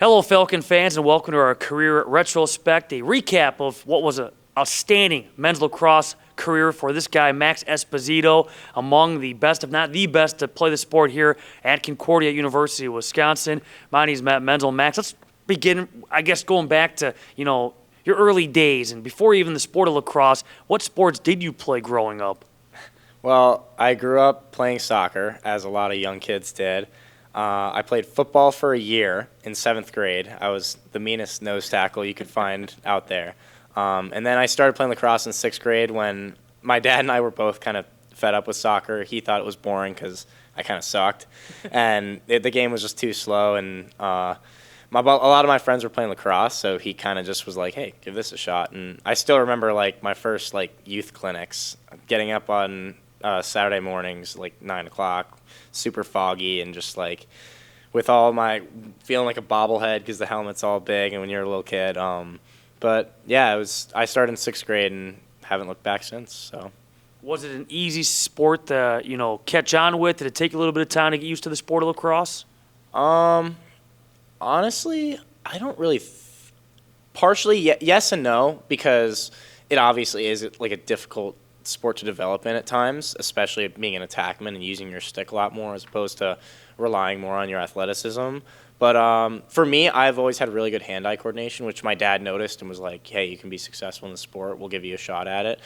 Hello, Falcon fans, and welcome to our career retrospect, a recap of what was an outstanding men's lacrosse career for this guy, Max Esposito, among the best, if not the best, to play the sport here at Concordia University of Wisconsin. My name is Matt Menzel. Max, let's begin, I guess, going back to, your early days, and before even the sport of lacrosse, what sports did you play growing up? Well, I grew up playing soccer, as a lot of young kids did. I played football for a year in 7th grade. I was the meanest nose tackle you could find out there. And then I started playing lacrosse in 6th grade when my dad and I were both kind of fed up with soccer. He thought it was boring because I kind of sucked. And the game was just too slow. And a lot of my friends were playing lacrosse, so he kind of just was like, hey, give this a shot. And I still remember, my first, youth clinics, getting up on Saturday mornings, 9 o'clock, super foggy, and just, with all my feeling like a bobblehead because the helmet's all big and when you're a little kid. But, yeah, I started in 6th grade and haven't looked back since, so. Was it an easy sport to, catch on with? Did it take a little bit of time to get used to the sport of lacrosse? Honestly, I don't really partially, yes and no, because it obviously is, a difficult sport to develop in at times, especially being an attackman and using your stick a lot more as opposed to relying more on your athleticism. But for me, I've always had really good hand-eye coordination, which my dad noticed and was like, hey, you can be successful in the sport. We'll give you a shot at it.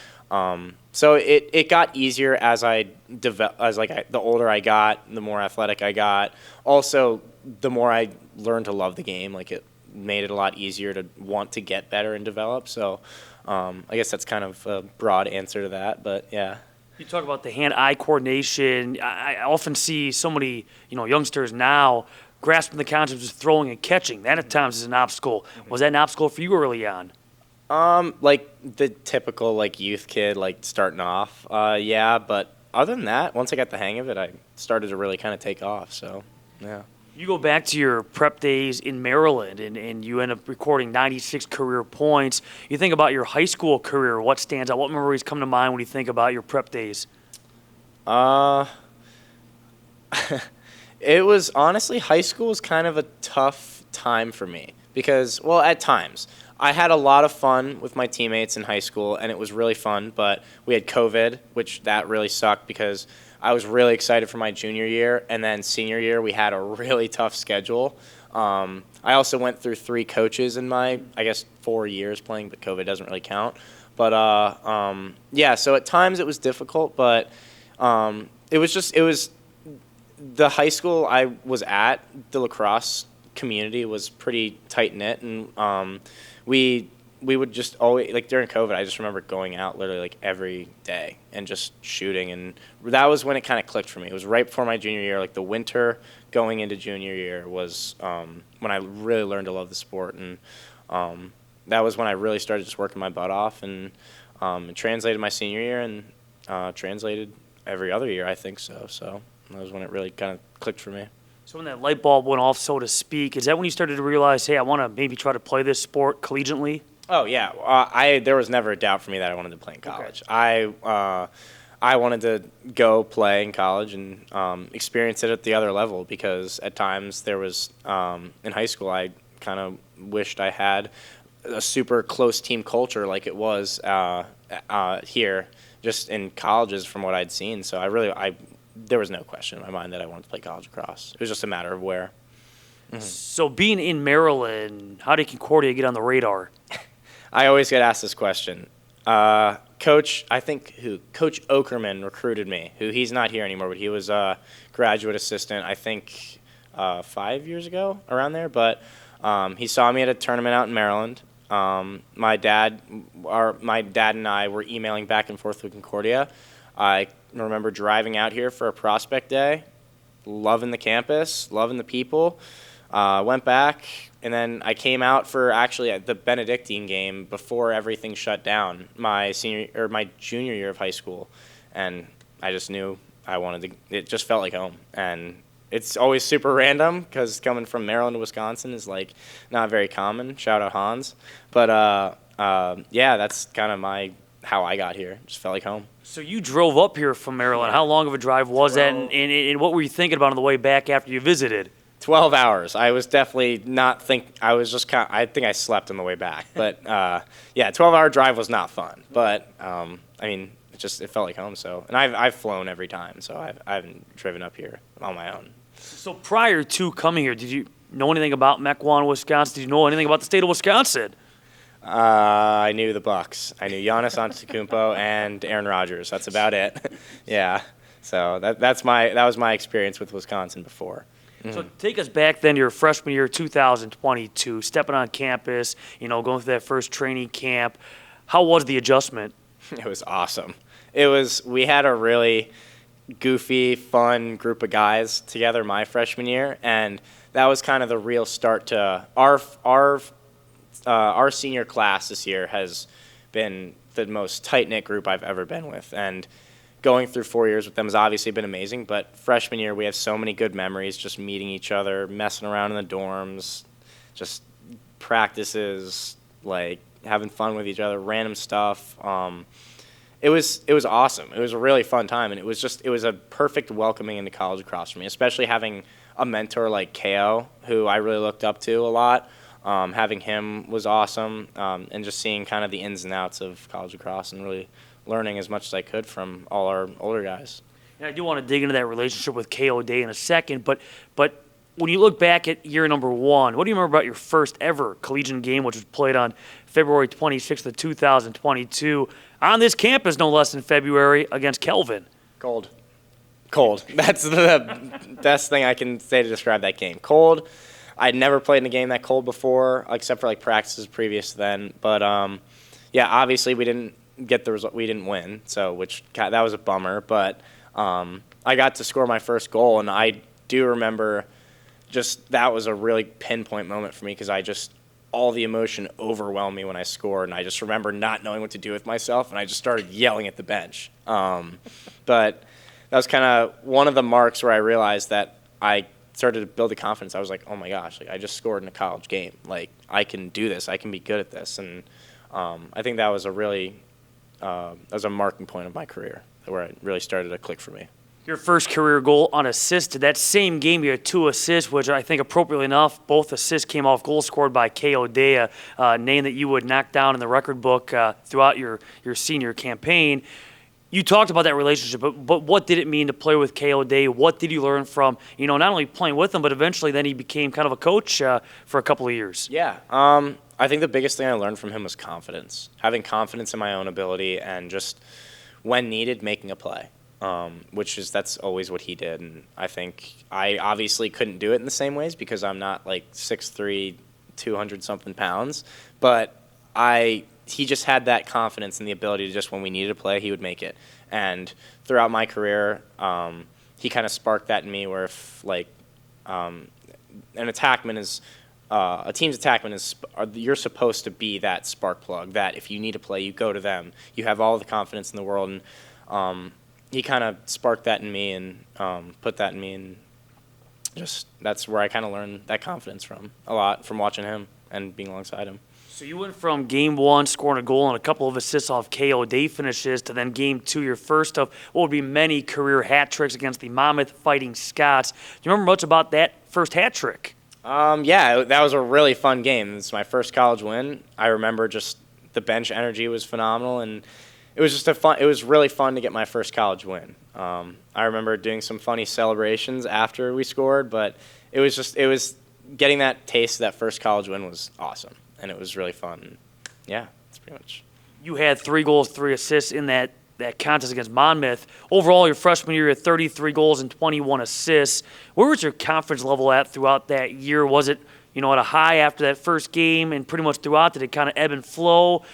So it got easier as the older I got, the more athletic I got. Also, the more I learned to love the game, it made it a lot easier to want to get better and develop. So I guess that's kind of a broad answer to that, but yeah. You talk about the hand-eye coordination. I often see so many, youngsters now grasping the concepts of throwing and catching. That at times is an obstacle. Was that an obstacle for you early on? The typical youth kid starting off. Yeah, but other than that, once I got the hang of it, I started to really kind of take off. So, yeah. You go back to your prep days in Maryland, and you end up recording 96 career points. You think about your high school career. What stands out? What memories come to mind when you think about your prep days? It was honestly, high school was kind of a tough time for me because, well, at times. I had a lot of fun with my teammates in high school, and it was really fun, but we had COVID, which that really sucked because I was really excited for my junior year, and then senior year we had a really tough schedule. I also went through 3 coaches in my, 4 years playing, but COVID doesn't really count. But, yeah, so at times it was difficult, but it was the high school I was at, the lacrosse community was pretty tight-knit, and we would just always, during COVID, I just remember going out literally every day and just shooting, and that was when it kind of clicked for me. It was right before my junior year, the winter going into junior year was when I really learned to love the sport, and that was when I really started just working my butt off, and it translated my senior year and translated every other year, I think so. So that was when it really kind of clicked for me. So when that light bulb went off, so to speak, is that when you started to realize, hey, I want to maybe try to play this sport collegiately? Oh, yeah. There was never a doubt for me that I wanted to play in college. Okay. I wanted to go play in college and experience it at the other level because at times there was, in high school, I kind of wished I had a super close team culture like it was here, just in colleges from what I'd seen. So there was no question in my mind that I wanted to play college lacrosse. It was just a matter of where. Mm-hmm. So being in Maryland, how did Concordia get on the radar? I always get asked this question. Coach Okerman recruited me, who he's not here anymore, but he was a graduate assistant, I think 5 years ago, around there. But he saw me at a tournament out in Maryland. My dad and I were emailing back and forth with Concordia. I remember driving out here for a prospect day, loving the campus, loving the people. Went back, and then I came out for actually the Benedictine game before everything shut down, my junior year of high school, and I just knew I wanted to. It just felt like home, and it's always super random because coming from Maryland to Wisconsin is not very common. Shout out Hans, but yeah, that's kind of how I got here. Just felt like home. So you drove up here from Maryland. How long of a drive was that, and what were you thinking about on the way back after you visited? 12 hours. I was definitely not I was just I think I slept on the way back. But yeah, 12-hour drive was not fun. But I mean, it felt like home. So, and I've flown every time, so I haven't driven up here on my own. So prior to coming here, did you know anything about Mequon, Wisconsin? Did you know anything about the state of Wisconsin? I knew the Bucks. I knew Giannis Antetokounmpo and Aaron Rodgers. That's about it. Yeah. So that was my experience with Wisconsin before. So take us back then to your freshman year, 2022, stepping on campus, going through that first training camp. How was the adjustment? It was awesome. We had a really goofy, fun group of guys together my freshman year, and that was kind of the real start to our senior class this year has been the most tight-knit group I've ever been with, and going through 4 years with them has obviously been amazing, but freshman year we have so many good memories, just meeting each other, messing around in the dorms, just practices, like having fun with each other, random stuff. It was awesome. It was a really fun time, and it was a perfect welcoming into college across from me, especially having a mentor like KO, who I really looked up to a lot. Having him was awesome, and just seeing kind of the ins and outs of college lacrosse and really learning as much as I could from all our older guys. And I do want to dig into that relationship with KO Day in a second, but when you look back at year number one, what do you remember about your first ever collegiate game, which was played on February 26th of 2022 on this campus, no less, in February against Kelvin? Cold. That's the best thing I can say to describe that game. Cold. I'd never played in a game that cold before, except for like practices previous to then. But yeah, obviously we didn't get the result. We didn't win, so that was a bummer. But I got to score my first goal, and I do remember that was a really pinpoint moment for me because all the emotion overwhelmed me when I scored, and I just remember not knowing what to do with myself, and I just started yelling at the bench. But that was kind of one of the marks where I realized that I started to build the confidence. I was like, oh my gosh, like I just scored in a college game. Like I can do this. I can be good at this. And I think that was a marking point of my career where it really started to click for me. Your first career goal unassisted. That same game, you had 2 assists, which I think appropriately enough, both assists came off goals scored by K.O. Dea, a name that you would knock down in the record book throughout your senior campaign. You talked about that relationship, but what did it mean to play with K.O. Dea? What did you learn from, not only playing with him, but eventually then he became kind of a coach for a couple of years? Yeah. I think the biggest thing I learned from him was confidence. Having confidence in my own ability and just, when needed, making a play. That's always what he did, and I think I obviously couldn't do it in the same ways because I'm not like 6'3", 200-something pounds, but he just had that confidence and the ability to just, when we needed to play, he would make it. And throughout my career, he kind of sparked that in me where if a team's attackman is you're supposed to be that spark plug, that if you need to play, you go to them. You have all the confidence in the world, and he kind of sparked that in me and put that in me, and that's where I kind of learned that confidence from watching him and being alongside him. So you went from game one, scoring a goal and a couple of assists off K.O. Dea finishes, to then game two, your first of what would be many career hat tricks against the Monmouth Fighting Scots. Do you remember much about that first hat trick? Yeah, that was a really fun game. It's my first college win. I remember just the bench energy was phenomenal, and it was it was really fun to get my first college win. I remember doing some funny celebrations after we scored, but it was getting that taste of that first college win was awesome, and it was really fun. Yeah, that's pretty much. You had 3 goals, 3 assists in that contest against Monmouth. Overall, your freshman year, you had 33 goals and 21 assists. Where was your confidence level at throughout that year? Was it, at a high after that first game, and pretty much throughout, did it kind of ebb and flow?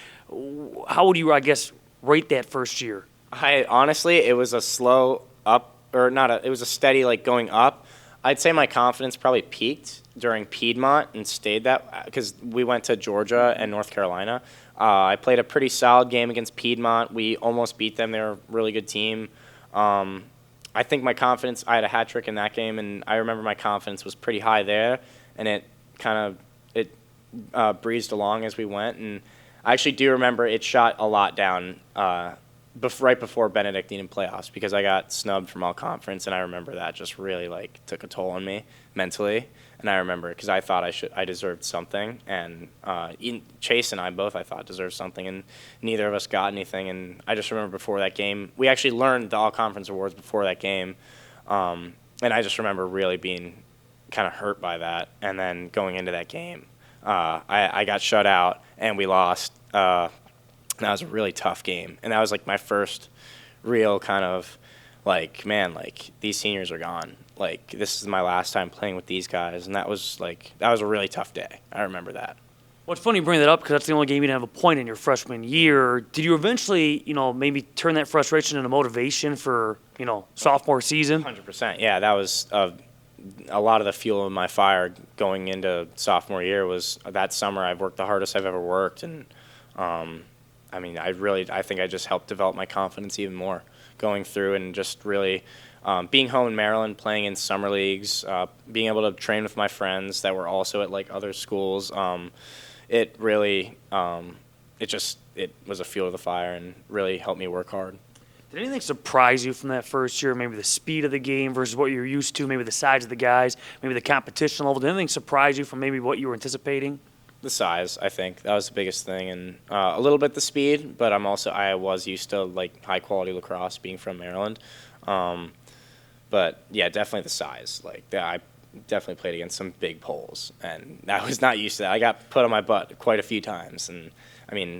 How would you, rate that first year? Honestly, it was a slow up, it was a steady going up. I'd say my confidence probably peaked during Piedmont and stayed that because we went to Georgia and North Carolina. I played a pretty solid game against Piedmont. We almost beat them. They were a really good team. I think my confidence, I had a hat trick in that game, and I remember my confidence was pretty high there, and it kind of breezed along as we went. And I actually do remember it shot a lot down right before Benedictine playoffs because I got snubbed from all conference, and I remember that just really like took a toll on me mentally. And I remember because I thought I deserved something, and Chase and I both I thought deserved something, and neither of us got anything. And I just remember before that game, we actually learned the all conference awards before that game, and I just remember really being kind of hurt by that. And then going into that game, I got shut out and we lost. That was a really tough game, and that was like my first real kind of like, man, like these seniors are gone. Like this is my last time playing with these guys, and that was a really tough day. I remember that. Well, it's funny you bring that up because that's the only game you didn't have a point in your freshman year. Did you eventually, maybe turn that frustration into motivation for, sophomore season? 100%. Yeah, that was a lot of the fuel in my fire going into sophomore year was that summer. I've worked the hardest I've ever worked, and I think I just helped develop my confidence even more going through and just really being home in Maryland, playing in summer leagues, being able to train with my friends that were also at like other schools. It really, it was a fuel to the fire and really helped me work hard. Did anything surprise you from that first year? Maybe the speed of the game versus what you're used to, maybe the size of the guys, maybe the competition level. Did anything surprise you from maybe what you were anticipating? The size, I think that was the biggest thing, and a little bit the speed. But I was used to like high quality lacrosse, being from Maryland. But yeah, definitely the size. I definitely played against some big poles, and I was not used to that. I got put on my butt quite a few times, and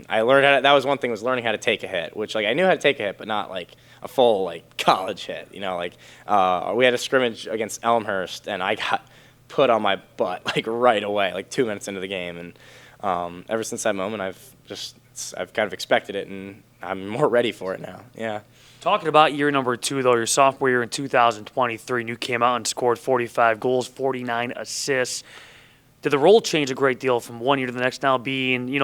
I learned that was one thing, was learning how to take a hit, which I knew how to take a hit, but not like a full college hit. We had a scrimmage against Elmhurst, and I got put on my butt right away, 2 minutes into the game, and ever since that moment, I've kind of expected it, and I'm more ready for it now. Yeah. Talking about year number 2, though, your sophomore year in 2023, and you came out and scored 45 goals, 49 assists. Did the role change a great deal from one year to the next? Now being,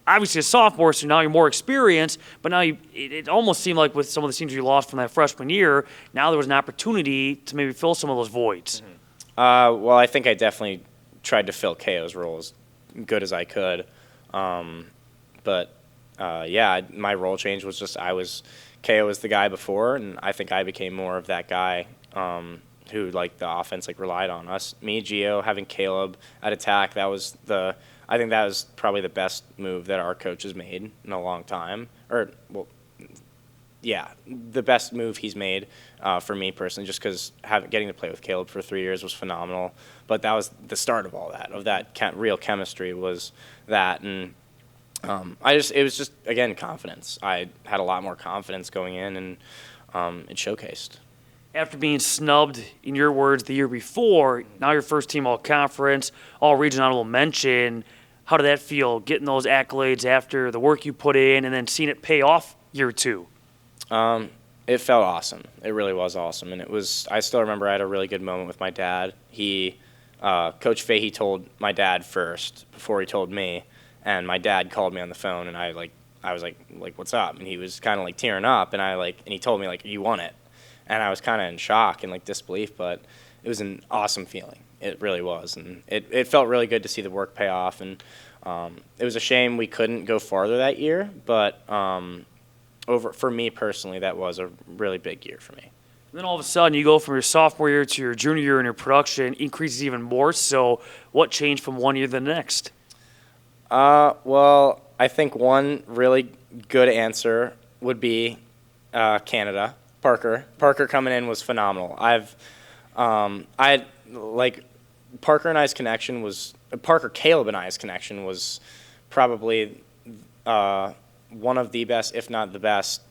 obviously a sophomore, so now you're more experienced, but now it almost seemed like with some of the seniors you lost from that freshman year, now there was an opportunity to maybe fill some of those voids. Mm-hmm. Well, I think I definitely tried to fill KO's role as good as I could. But my role change was just KO was the guy before, and I think I became more of that guy who the offense relied on us. Me, Gio, having Caleb at attack, I think that was probably the best move that our coach has made in a long time. The best move he's made for me personally, just because getting to play with Caleb for 3 years was phenomenal. But that was the start of all that, real chemistry was that. And it was just, again, confidence. I had a lot more confidence going in, and it showcased. After being snubbed, in your words, the year before, now your first team all-conference, all-region honorable mention. How did that feel, getting those accolades after the work you put in and then seeing it pay off year 2? It felt awesome. It really was awesome. And I still remember I had a really good moment with my dad. Coach Fahey told my dad first before he told me. And my dad called me on the phone, and I was like, what's up? And he was kind of tearing up, and and he told me you won it. And I was kind of in shock and disbelief, but it was an awesome feeling. It really was, and it felt really good to see the work pay off. And it was a shame we couldn't go farther that year, but for me personally, that was a really big year for me. And then all of a sudden, you go from your sophomore year to your junior year, and your production increases even more. So, what changed from one year to the next? Well, I think one really good answer would be Canada. Parker coming in was phenomenal. Caleb and I's connection was probably one of the best, if not the best,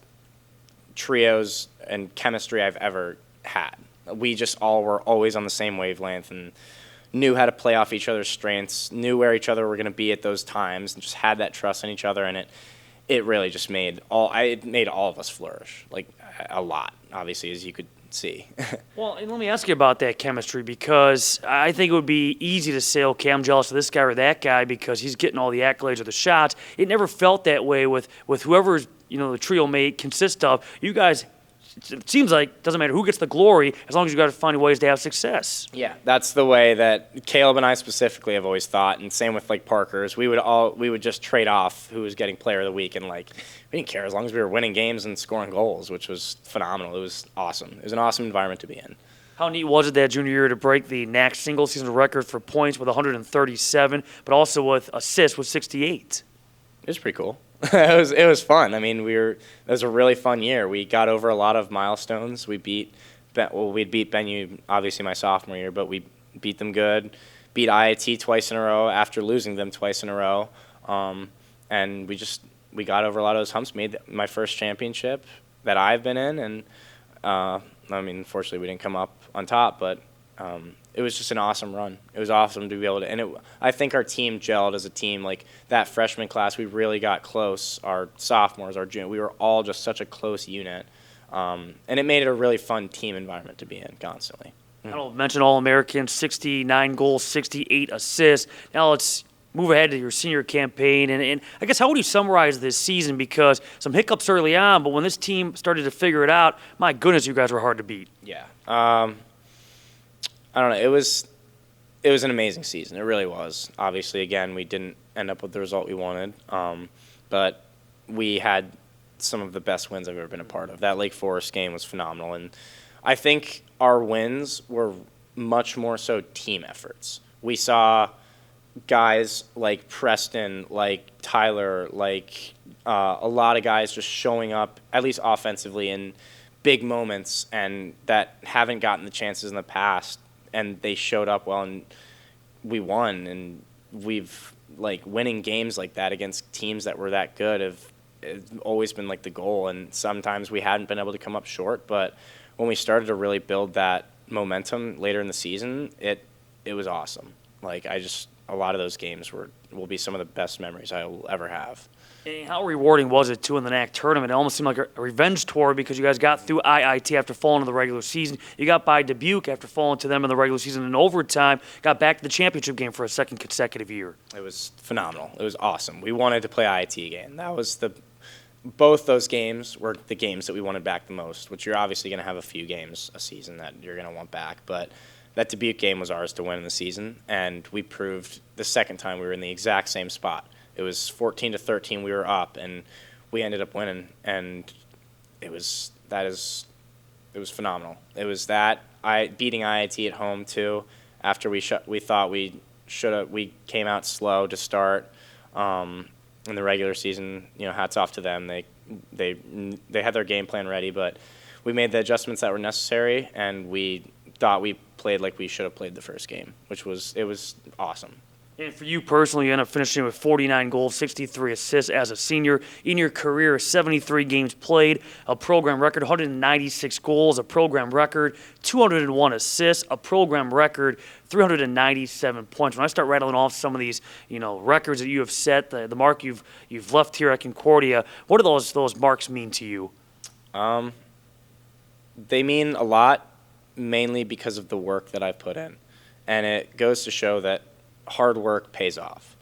trios and chemistry I've ever had. We just all were always on the same wavelength and knew how to play off each other's strengths, knew where each other were going to be at those times, and just had that trust in each other. And it really just made all of us flourish, a lot, obviously, as you could see. Well, and let me ask you about that chemistry, because I think it would be easy to say, okay, I'm jealous of this guy or that guy because he's getting all the accolades or the shots. It never felt that way with whoever the trio may consist of. You guys it seems like it doesn't matter who gets the glory as long as you got to find ways to have success. Yeah, that's the way that Caleb and I specifically have always thought, and same with like Parker's. We would just trade off who was getting Player of the Week, and like we didn't care as long as we were winning games and scoring goals, which was phenomenal. It was awesome. It was an awesome environment to be in. How neat was it that junior year to break the NAC single season record for points with 137, but also with assists with 68? It was pretty cool. It was fun. I mean, it was a really fun year. We got over a lot of milestones. We'd beat Bennu, obviously my sophomore year, but we beat them good. Beat IIT twice in a row after losing them twice in a row. And we got over a lot of those humps. Made my first championship that I've been in, and I mean, unfortunately, we didn't come up on top, but it was just an awesome run. It was awesome to be able to, and I think our team gelled as a team. Like that freshman class, we really got close. Our sophomores, our juniors, we were all just such a close unit, and it made it a really fun team environment to be in constantly. I don't mention All-American, 69 goals, 68 assists. Now let's move ahead to your senior campaign, and I guess how would you summarize this season? Because some hiccups early on, but when this team started to figure it out, my goodness, you guys were hard to beat. Yeah. I don't know. It was an amazing season. It really was. Obviously, again, we didn't end up with the result we wanted, but we had some of the best wins I've ever been a part of. That Lake Forest game was phenomenal, and I think our wins were much more so team efforts. We saw guys like Preston, like Tyler, like a lot of guys just showing up, at least offensively, in big moments, and that haven't gotten the chances in the past. And they showed up well, and we won. And we've like winning games like that against teams that were that good have always been like the goal. And sometimes we hadn't been able to come up short, but when we started to really build that momentum later in the season, it was awesome. Like a lot of those games will be some of the best memories I will ever have. And how rewarding was it, too, in the NAC tournament? It almost seemed like a revenge tour because you guys got through IIT after falling in the regular season. You got by Dubuque after falling to them in the regular season in overtime, got back to the championship game for a second consecutive year. It was phenomenal. It was awesome. We wanted to play IIT again. That was both those games were the games that we wanted back the most, which you're obviously going to have a few games a season that you're going to want back. But that Dubuque game was ours to win in the season, and we proved the second time we were in the exact same spot. It was 14-13. We were up, and we ended up winning, and it was phenomenal. It was beating IIT at home too. After we thought we came out slow to start in the regular season. You know, hats off to them. They had their game plan ready, but we made the adjustments that were necessary, and we thought we played like we should have played the first game, it was awesome. And for you personally, you end up finishing with 49 goals, 63 assists as a senior. In your career, 73 games played, a program record, 196 goals, a program record, 201 assists, a program record, 397 points. When I start rattling off some of these, records that you have set, the mark you've left here at Concordia, what do those marks mean to you? They mean a lot, mainly because of the work that I've put in. And it goes to show that hard work pays off,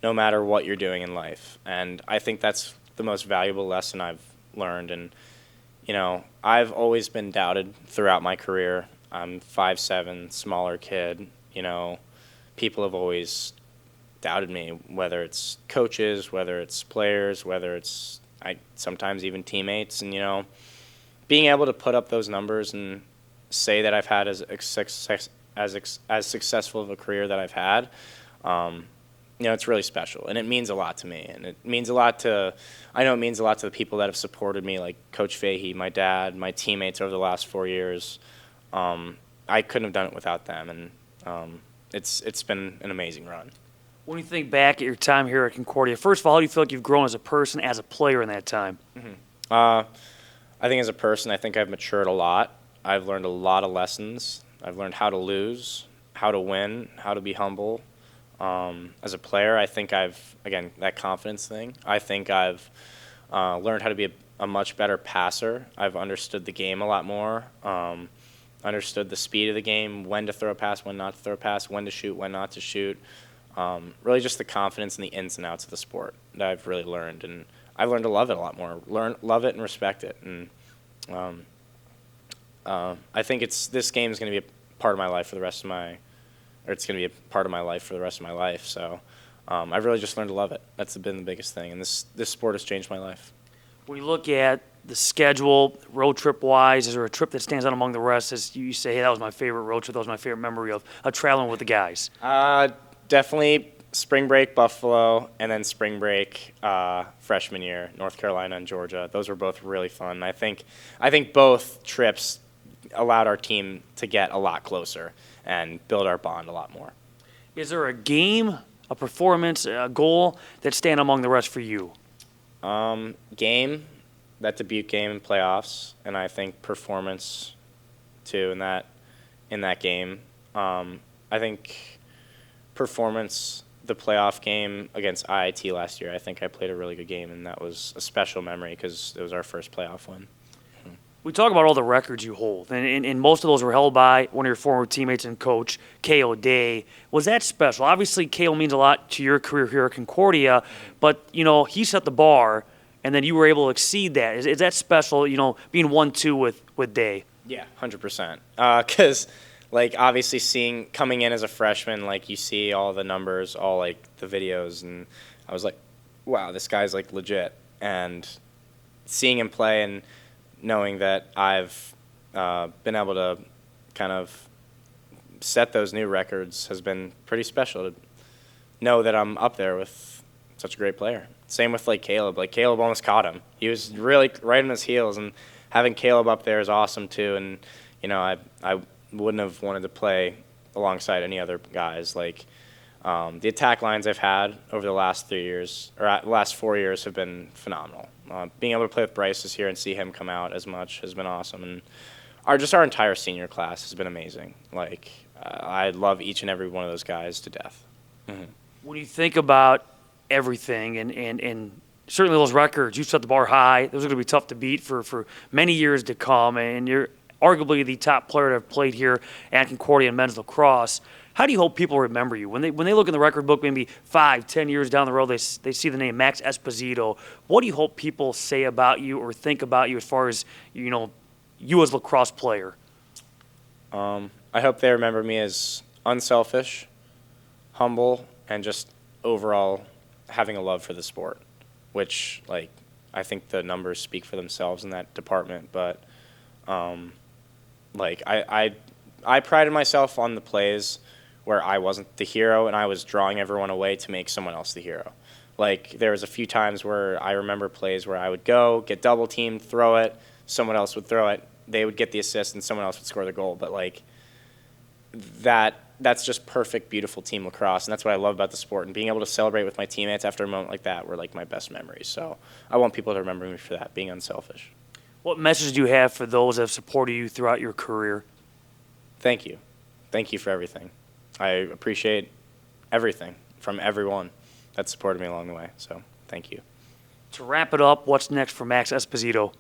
no matter what you're doing in life. And I think that's the most valuable lesson I've learned. And, I've always been doubted throughout my career. I'm 5'7", smaller kid. People have always doubted me, whether it's coaches, whether it's players, whether it's sometimes even teammates. And, being able to put up those numbers and say that I've had as successful of a career that I've had, it's really special, and it means a lot to me, and it means a lot to the people that have supported me, like Coach Fahey, my dad, my teammates over the last 4 years. I couldn't have done it without them, and it's been an amazing run. When you think back at your time here at Concordia, first of all, how do you feel like you've grown as a person, as a player in that time? I think as a person, I think I've matured a lot. I've learned a lot of lessons. I've learned how to lose, how to win, how to be humble. As a player, I think that confidence thing, I think I've learned how to be a much better passer. I've understood the game a lot more, understood the speed of the game, when to throw a pass, when not to throw a pass, when to shoot, when not to shoot. Really just the confidence and the ins and outs of the sport that I've really learned. And I've learned to love it a lot more, love it and respect it. And I think this game is going to be a part of my life for the rest of my, or it's going to be a part of my life for the rest of my life. So I've really just learned to love it. That's been the biggest thing, and this sport has changed my life. When you look at the schedule, road trip wise, is there a trip that stands out among the rest? As you say, hey, that was my favorite road trip. That was my favorite memory of traveling with the guys. Definitely spring break Buffalo, and then spring break freshman year North Carolina and Georgia. Those were both really fun. I think both trips allowed our team to get a lot closer and build our bond a lot more. Is there a game, a performance, a goal that stand among the rest for you? Game, that Dubuque game in playoffs, and I think performance too in that game. I think performance, the playoff game against IIT last year, I think I played a really good game, and that was a special memory because it was our first playoff win. We talk about all the records you hold, and most of those were held by one of your former teammates and coach, K.O. Day. Was that special? Obviously, K.O. means a lot to your career here at Concordia, but, he set the bar, and then you were able to exceed that. Is that special, being 1-2 with Day? Yeah, 100%. Because, obviously coming in as a freshman, you see all the numbers, all, the videos, and I was like, wow, this guy's, legit. And seeing him play and knowing that I've been able to kind of set those new records has been pretty special to know that I'm up there with such a great player. Same with Caleb. Caleb almost caught him. He was really right on his heels, and having Caleb up there is awesome too. And I wouldn't have wanted to play alongside any other guys. The attack lines I've had over the last 3 years, or last 4 years, have been phenomenal. Being able to play with Bryce this year and see him come out as much has been awesome, and our entire senior class has been amazing. I love each and every one of those guys to death. Mm-hmm. When you think about everything and certainly those records, you set the bar high. Those are going to be tough to beat for many years to come, and you're arguably the top player to have played here at Concordia in men's lacrosse. How do you hope people remember you? When they look in the record book, maybe 5, 10 years down the road, they see the name Max Esposito. What do you hope people say about you or think about you as far as, you as a lacrosse player? I hope they remember me as unselfish, humble, and just overall having a love for the sport, which, I think the numbers speak for themselves in that department. But, I prided myself on the plays where I wasn't the hero and I was drawing everyone away to make someone else the hero. There was a few times where I remember plays where I would go, get double teamed, throw it, someone else would throw it, they would get the assist, and someone else would score the goal. But that's just perfect, beautiful team lacrosse, and that's what I love about the sport. And being able to celebrate with my teammates after a moment like that were my best memories. So I want people to remember me for that, being unselfish. What message do you have for those that have supported you throughout your career? Thank you. Thank you for everything. I appreciate everything from everyone that supported me along the way. So thank you. To wrap it up, what's next for Max Esposito?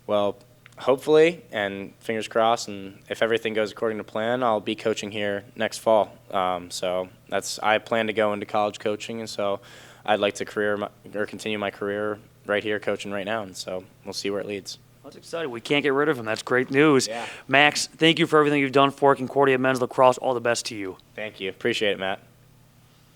Well, hopefully, and fingers crossed, and if everything goes according to plan, I'll be coaching here next fall. I plan to go into college coaching, and so I'd like to continue my career right here coaching right now, and so we'll see where it leads. That's exciting. We can't get rid of him. That's great news. Yeah. Max, thank you for everything you've done for Concordia men's lacrosse. All the best to you. Thank you. Appreciate it, Matt.